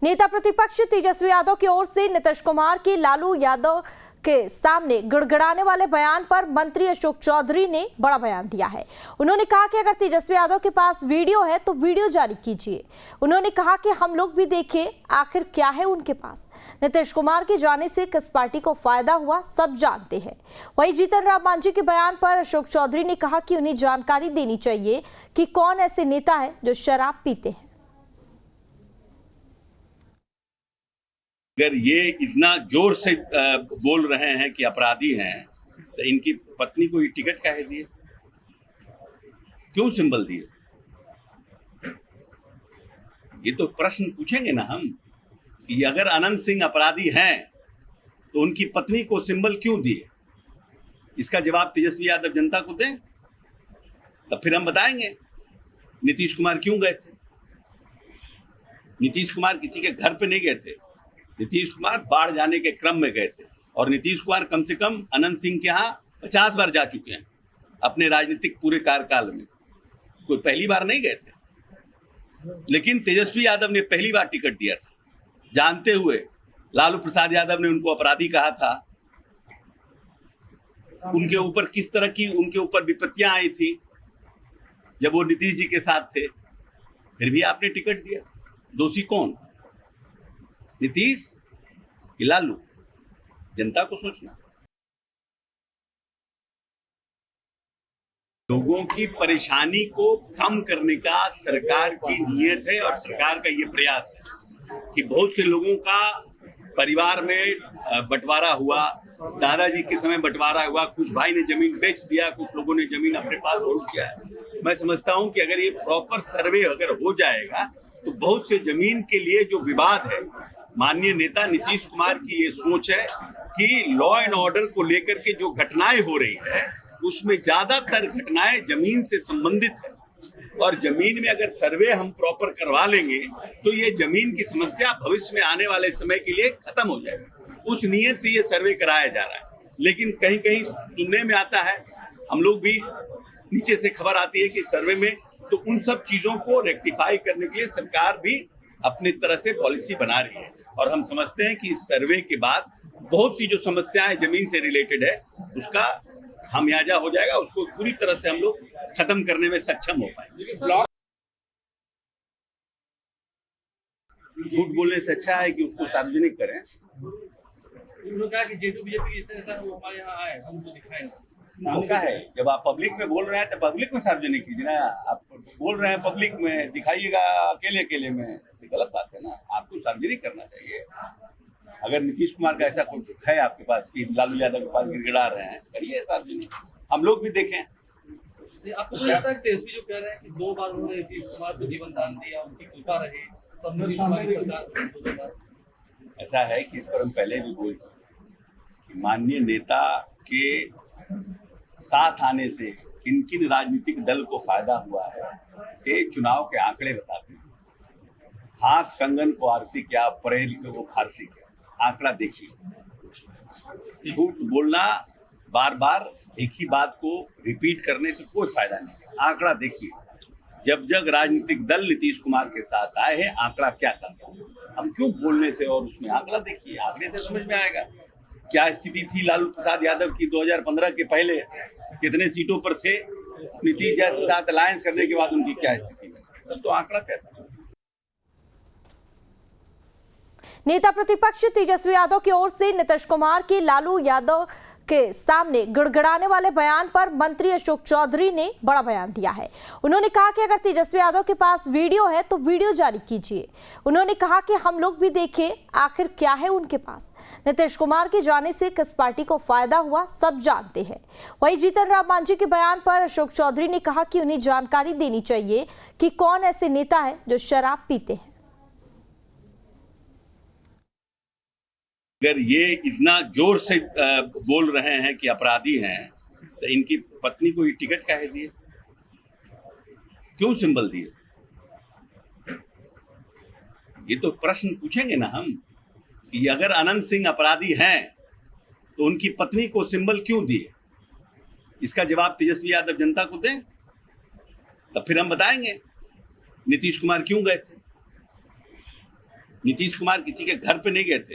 नेता प्रतिपक्ष तेजस्वी यादव की ओर से नीतीश कुमार की लालू यादव के सामने गिड़गिड़ाने वाले बयान पर मंत्री अशोक चौधरी ने बड़ा बयान दिया है। उन्होंने कहा कि अगर तेजस्वी यादव के पास वीडियो है तो वीडियो जारी कीजिए। उन्होंने कहा कि हम लोग भी देखें आखिर क्या है उनके पास। नीतीश कुमार के जाने से किस पार्टी को फायदा हुआ सब जानते हैं। वहीं जीतन राम मांझी के बयान पर अशोक चौधरी ने कहा कि उन्हें जानकारी देनी चाहिए कि कौन ऐसे नेता है जो शराब पीते हैं। अगर ये इतना जोर से बोल रहे हैं कि अपराधी हैं, तो इनकी पत्नी को ये टिकट काहे दिए, क्यों सिंबल दिए? ये तो प्रश्न पूछेंगे ना हम कि अगर अनंत सिंह अपराधी हैं तो उनकी पत्नी को सिंबल क्यों दिए। इसका जवाब तेजस्वी यादव जनता को दें, तब फिर हम बताएंगे नीतीश कुमार क्यों गए थे। नीतीश कुमार किसी के घर पे नहीं गए थे। नीतीश कुमार बाढ़ जाने के क्रम में गए थे और नीतीश कुमार कम से कम अनंत सिंह के यहाँ 50 बार जा चुके हैं अपने राजनीतिक पूरे कार्यकाल में। कोई पहली बार नहीं गए थे, लेकिन तेजस्वी यादव ने पहली बार टिकट दिया था, जानते हुए लालू प्रसाद यादव ने उनको अपराधी कहा था। उनके ऊपर किस तरह की उनके ऊपर विपत्तियां आई थी जब वो नीतीश जी के साथ थे, फिर भी आपने टिकट दिया। दोषी कौन, नीतीश कि लालू? जनता को सोचना। लोगों की परेशानी को कम करने का सरकार की नीयत है और सरकार का ये प्रयास है कि बहुत से लोगों का परिवार में बंटवारा हुआ, दादाजी के समय बंटवारा हुआ, कुछ भाई ने जमीन बेच दिया, कुछ लोगों ने जमीन अपने पास होल्ड किया है। मैं समझता हूं कि अगर ये प्रॉपर सर्वे अगर हो जाएगा तो बहुत से जमीन के लिए जो विवाद है, माननीय नेता नीतीश कुमार की ये सोच है कि लॉ एंड ऑर्डर को लेकर के जो घटनाएं हो रही है उसमें ज्यादातर घटनाएं जमीन से संबंधित है, और जमीन में अगर सर्वे हम प्रॉपर करवा लेंगे तो ये जमीन की समस्या भविष्य में आने वाले समय के लिए खत्म हो जाएगी। उस नियत से ये सर्वे कराया जा रहा है। लेकिन कहीं कहीं सुनने में आता है, हम लोग भी नीचे से खबर आती है कि सर्वे में, तो उन सब चीजों को रेक्टिफाई करने के लिए सरकार भी अपनी तरह से पॉलिसी बना रही है। और हम समझते हैं कि इस सर्वे के बाद बहुत सी जो समस्याएं जमीन से रिलेटेड है उसका खामियाजा हो जाएगा, उसको पूरी तरह से हम लोग खत्म करने में सक्षम हो पाएंगे। झूठ बोलने से अच्छा है कि उसको सार्वजनिक करें। उन्होंने कहा कि जेडीयू बीजेपी के नेता वो हमारे यहाँ आए, हमको दिखाएं। मौका है, जब आप पब्लिक में बोल रहे हैं तो पब्लिक में सार्वजनिक कीजिए ना। आप बोल रहे हैं पब्लिक में, दिखाइएगा अकेले अकेले में, तो गलत बात है ना। आपको सार्वजनिक करना चाहिए। अगर नीतीश कुमार का ऐसा कुछ है आपके पास कि लालू यादव के पास गिड़गिड़ा रहे हैं, करिए सार्वजनिक, हम लोग भी देखें। आपको लगता है तेजस्वी जो कह रहे हैं कि 2 बार उन्होंने नीतीश कुमार को जीवन दान दिया, उनकी कृपा रही, तो नीतीश कुमार की सरकार, ऐसा है कि इस पर हम पहले भी बोल चुके कि माननीय नेता के साथ आने से किन किन राजनीतिक दल को फायदा हुआ है, ये चुनाव के आंकड़े बताते हैं। हाथ कंगन को आरसी क्या, अप्रैल को वो फारसी क्या, आंकड़ा देखिए। झूठ बोलना, बार बार एक ही बात को रिपीट करने से कोई फायदा नहीं है। आंकड़ा देखिए, जब जब राजनीतिक दल नीतीश कुमार के साथ आए हैं, आंकड़ा क्या करता है। हम क्यों बोलने से, और उसमें आंकड़ा देखिए, आंकड़े से समझ में आएगा क्या स्थिति थी लालू प्रसाद यादव की 2015 के पहले, कितने सीटों पर थे, नीतीश जी के साथ अलायंस करने के बाद उनकी क्या स्थिति है, सब तो आंकड़ा कहता है। नेता प्रतिपक्ष तेजस्वी यादव की ओर से नीतीश कुमार की लालू यादव के सामने गिड़गिड़ाने वाले बयान पर मंत्री अशोक चौधरी ने बड़ा बयान दिया है। उन्होंने कहा कि अगर तेजस्वी यादव के पास वीडियो है तो वीडियो जारी कीजिए। उन्होंने कहा कि हम लोग भी देखें आखिर क्या है उनके पास। नीतीश कुमार के जाने से किस पार्टी को फायदा हुआ सब जानते हैं। वहीं जीतन राम मांझी के बयान पर अशोक चौधरी ने कहा कि उन्हें जानकारी देनी चाहिए कि कौन ऐसे नेता है जो शराब पीते हैं। अगर ये इतना जोर से बोल रहे हैं कि अपराधी हैं, तो इनकी पत्नी को ये टिकट काहे दिए, क्यों सिंबल दिए? ये तो प्रश्न पूछेंगे ना हम कि अगर अनंत सिंह अपराधी हैं तो उनकी पत्नी को सिंबल क्यों दिए। इसका जवाब तेजस्वी यादव जनता को दें, तब फिर हम बताएंगे नीतीश कुमार क्यों गए थे। नीतीश कुमार किसी के घर पे नहीं गए थे।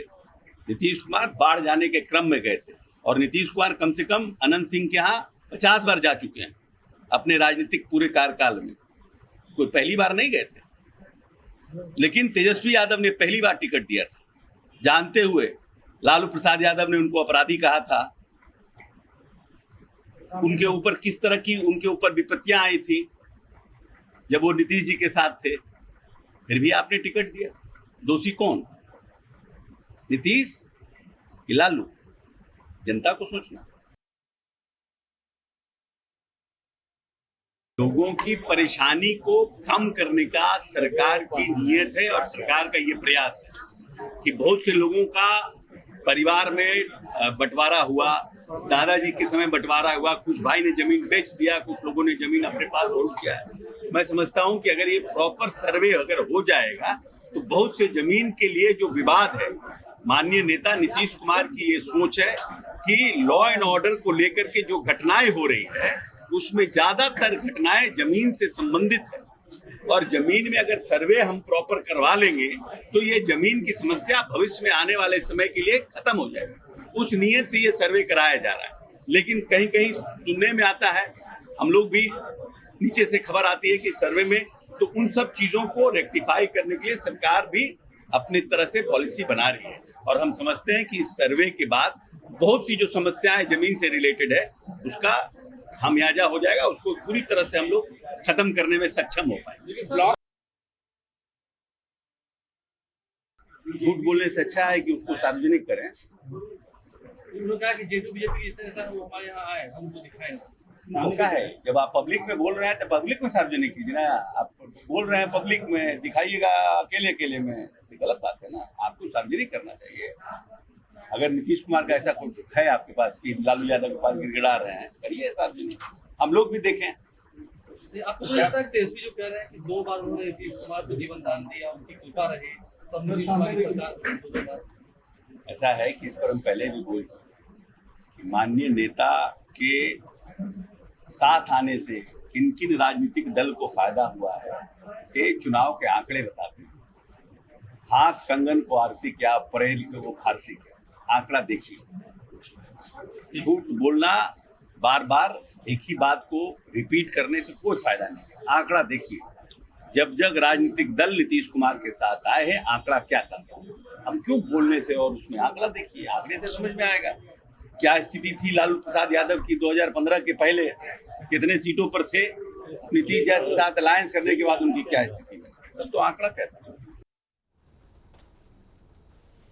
नीतीश कुमार बाढ़ जाने के क्रम में गए थे और नीतीश कुमार कम से कम अनंत सिंह के यहाँ 50 बार जा चुके हैं अपने राजनीतिक पूरे कार्यकाल में। कोई पहली बार नहीं गए थे। लेकिन तेजस्वी यादव ने पहली बार टिकट दिया था, जानते हुए लालू प्रसाद यादव ने उनको अपराधी कहा था। उनके ऊपर किस तरह की उनके ऊपर विपत्तियां आई थी जब वो नीतीश जी के साथ थे, फिर भी आपने टिकट दिया। दोषी कौन, नीतीश कि लालू? जनता को सोचना। लोगों की परेशानी को कम करने का सरकार की नीयत है और सरकार का ये प्रयास है कि बहुत से लोगों का परिवार में बंटवारा हुआ। दादाजी के समय बंटवारा हुआ, कुछ भाई ने जमीन बेच दिया, कुछ लोगों ने जमीन अपने पास होल्ड किया है। मैं समझता हूं कि अगर ये प्रॉपर सर्वे अगर हो जाएगा तो बहुत से जमीन के लिए जो विवाद है, माननीय नेता नीतीश कुमार की ये सोच है कि लॉ एंड ऑर्डर को लेकर के जो घटनाएं हो रही है उसमें ज्यादातर घटनाएं जमीन से संबंधित है और जमीन में अगर सर्वे हम प्रॉपर करवा लेंगे तो ये जमीन की समस्या भविष्य में आने वाले समय के लिए खत्म हो जाएगी। उस नियत से ये सर्वे कराया जा रहा है। लेकिन कहीं कहीं सुनने में आता है, हम लोग भी नीचे से खबर आती है कि सर्वे में, तो उन सब चीजों को रेक्टिफाई करने के लिए सरकार भी अपनी तरह से पॉलिसी बना रही है और हम समझते हैं कि इस सर्वे के बाद बहुत सी जो समस्याएं जमीन से रिलेटेड है उसका खामियाजा हो जाएगा, उसको पूरी तरह से हम लोग खत्म करने में सक्षम हो पाएंगे। झूठ बोलने से अच्छा है कि उसको सार्वजनिक करें। उन्होंने कहा कि जेटू बीजेपी के नेता वो हमारे यहाँ आए, हम उनको दिखाएं। मौका है, जब आप पब्लिक में बोल रहे हैं तो पब्लिक में सार्वजनिक कीजिए ना। आप बोल रहे हैं पब्लिक में, दिखाइएगा अकेले अकेले में, तो गलत बात है ना। आपको सार्वजनिक करना चाहिए। अगर नीतीश कुमार का ऐसा कुछ है आपके पास कि लालू यादव के पास गिड़गिड़ा रहे हैं, करिए सार्वजनिक, हम लोग भी देखें। आपको तो लगता है तेजस्वी जो कह रहे हैं कि 2 बार उन्होंने नीतीश कुमार को जीवन दान दिया, उनकी कृपा रही, तो नीतीश कुमार की सरकार। ऐसा है कि इस पर हम पहले भी बोल चुके कि माननीय नेता के साथ आने से किन किन राजनीतिक दल को फायदा हुआ है, ये चुनाव के आंकड़े बताते हैं। हाथ कंगन को आरसी क्या, परेल को वो फारसी क्या, आंकड़ा देखिए। झूठ बोलना, बार बार एक ही बात को रिपीट करने से कोई फायदा नहीं है। आंकड़ा देखिए, जब जब राजनीतिक दल नीतीश कुमार के साथ आए हैं, आंकड़ा क्या करता है। हम क्यों बोलने से, और उसमें आंकड़ा देखिए, आंकड़े से समझ में आएगा क्या स्थिति थी लालू प्रसाद यादव की 2015 के पहले, कितने सीटों पर थे, नीतीश जी के साथ अलायंस करने के बाद उनकी क्या स्थिति है, सब तो आंकड़ा कहता है।